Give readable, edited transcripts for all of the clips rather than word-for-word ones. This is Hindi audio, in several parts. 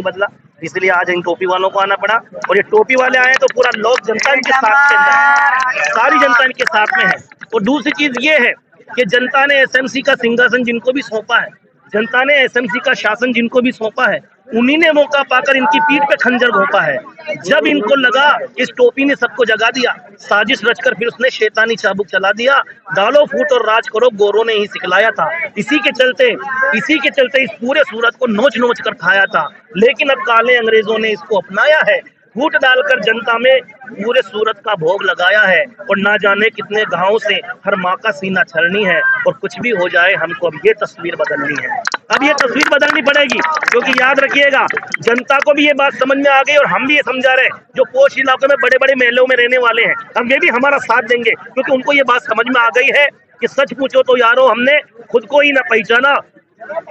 बदला, इसलिए आज इन टोपी वालों को आना पड़ा। और ये टोपी वाले आए तो पूरा लोग जनता इनके साथ है, सारी जनता इनके साथ में है। और दूसरी चीज ये है कि जनता ने एसएमसी का सिंहासन जिनको भी सौंपा है, जनता ने एसएमसी का शासन जिनको भी सौंपा है, उन्हीं ने मौका पाकर इनकी पीठ पे खंजर घोंपा है। जब इनको लगा इस टोपी ने सबको जगा दिया, साजिश रचकर फिर उसने शैतानी चाबुक चला दिया। डालो फूट और राज करो गोरों ने ही सिखलाया था। इसी के चलते इस पूरे सूरत को नोच नोच कर खाया था। लेकिन अब काले अंग्रेजों ने इसको अपनाया है, फूट डालकर जनता में पूरे सूरत का भोग लगाया है। और ना जाने कितने गांवों से हर माँ का सीना छलनी है। और कुछ भी हो जाए हमको अब ये तस्वीर बदलनी है, अब ये तस्वीर बदलनी पड़ेगी। क्योंकि याद रखिएगा, जनता को भी ये बात समझ में आ गई और हम भी ये समझा रहे हैं। जो पोश इलाकों में बड़े बड़े महलों में रहने वाले हैं, हम ये भी हमारा साथ देंगे, क्योंकि उनको ये बात समझ में आ गई है कि सच पूछो तो यारो हमने खुद को ही ना पहचाना,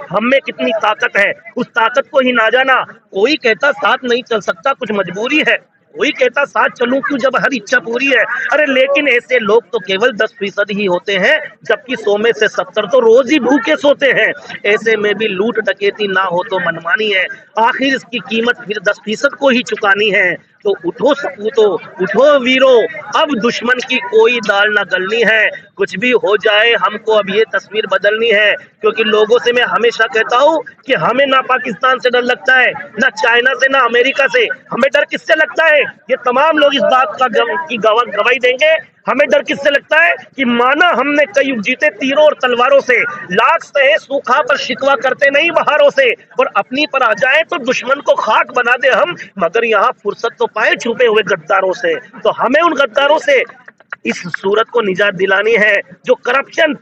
हम में कितनी ताकत है, उस ताकत को ही ना जाना। कोई कहता साथ नहीं चल सकता, कुछ मजबूरी है। कोई कहता साथ चलूं क्यों जब हर इच्छा पूरी है। अरे लेकिन ऐसे लोग तो केवल 10% ही होते हैं, जबकि 100 में से 70 तो रोज ही भूखे सोते हैं। ऐसे में भी लूट डकैती ना हो तो मनमानी है, आखिर इसकी कीमत फिर 10% को ही चुकानी है। तो उठो सपूतो, उठो वीरो, अब दुश्मन की कोई दाल ना गलनी है। कुछ भी हो जाए हमको अब ये तस्वीर बदलनी है। क्योंकि लोगों से मैं हमेशा कहता हूँ कि हमें ना पाकिस्तान से डर लगता है, ना चाइना से, ना अमेरिका से। हमें डर किससे लगता है, ये तमाम लोग इस बात का गवाही देंगे। हमें डर किससे लगता है कि माना हमने कई युग जीते तीरों और तलवारों से, लाख सहे सूखा पर शिकवा करते नहीं बहारों से। और अपनी पर आ जाए तो दुश्मन को खाक बना दे हम, मगर यहाँ फुर्सत तो पाए छुपे हुए गद्दारों से। तो हमें उन गद्दारों से इस सूरत को निजात दिलानी है। जो करप्शन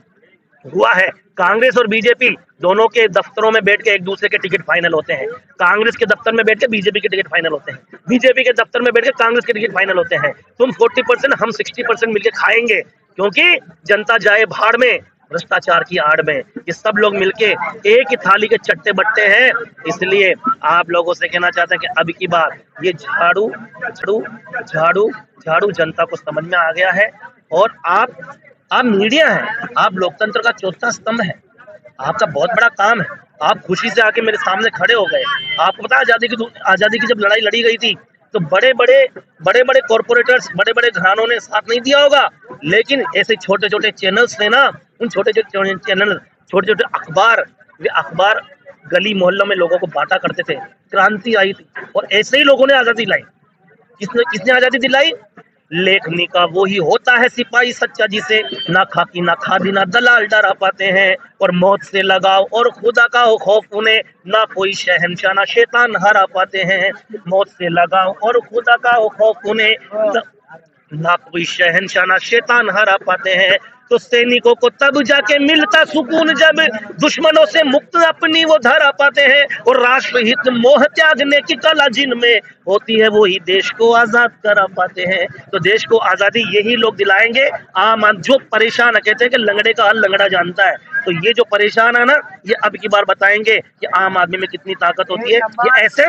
हुआ है, कांग्रेस और बीजेपी दोनों के दफ्तरों में बैठ के एक दूसरे के टिकट फाइनल होते हैं, कांग्रेस के दफ्तर में बैठ के बीजेपी के टिकट फाइनल होते हैं, बीजेपी के दफ्तर में बैठ के कांग्रेस के टिकट फाइनल होते हैं। तुम 40%, हम 60% मिलके खाएंगे, क्योंकि जनता जाए भाड़ में भ्रष्टाचार की आड़ में। ये सब लोग मिलके एक ही थाली के चट्टे बट्टे हैं। इसलिए आप लोगों से कहना चाहते हैं कि अब की बार ये झाड़ू झाड़ू झाड़ू झाड़ू जनता को समझ में आ गया है। और आप मीडिया है, आप लोकतंत्र का चौथा स्तंभ है, आपका बहुत बड़ा काम है। आप खुशी से आके मेरे सामने खड़े हो गए। आपको पता है आजादी की जब लड़ाई लड़ी गई थी तो बड़े बड़े कॉर्पोरेटर्स, बड़े बड़े घरानों ने साथ नहीं दिया होगा, लेकिन ऐसे छोटे छोटे चैनल्स ने ना, उन छोटे छोटे चैनल, छोटे छोटे अखबार, वे अखबार गली मोहल्लों में लोगों को बांटा करते थे। क्रांति आई थी और ऐसे ही लोगों ने आजादी लाई। किसने आजादी दिलाई? लेखनी का वो ही होता है सिपाही सच्चा, जिसे ना खाकी ना खादी ना दलाल डरा पाते हैं। और मौत से लगाव और खुदा का खौफ उन्हें, ना कोई शहंशाह ना शैतान हरा पाते हैं। मौत से लगाव और खुदा का खौफ उन्हें, ना कोई शहंशाह ना शैतान हरा पाते हैं। तो सैनिकों को तब जाके मिलता सुकून जब दुश्मनों से मुक्त अपनी वो धरा पाते हैं। और राष्ट्रहित मोह त्यागने की कला जिनमें होती है, वो ही देश को आजाद करा पाते हैं। तो देश को आजादी यही लोग दिलाएंगे। आम जो परेशान है, कहते हैं कि लंगड़े का हाल लंगड़ा जानता है, तो ये जो परेशान है ना, ये अब की बार बताएंगे कि आम आदमी में कितनी ताकत होती है। ये ऐसे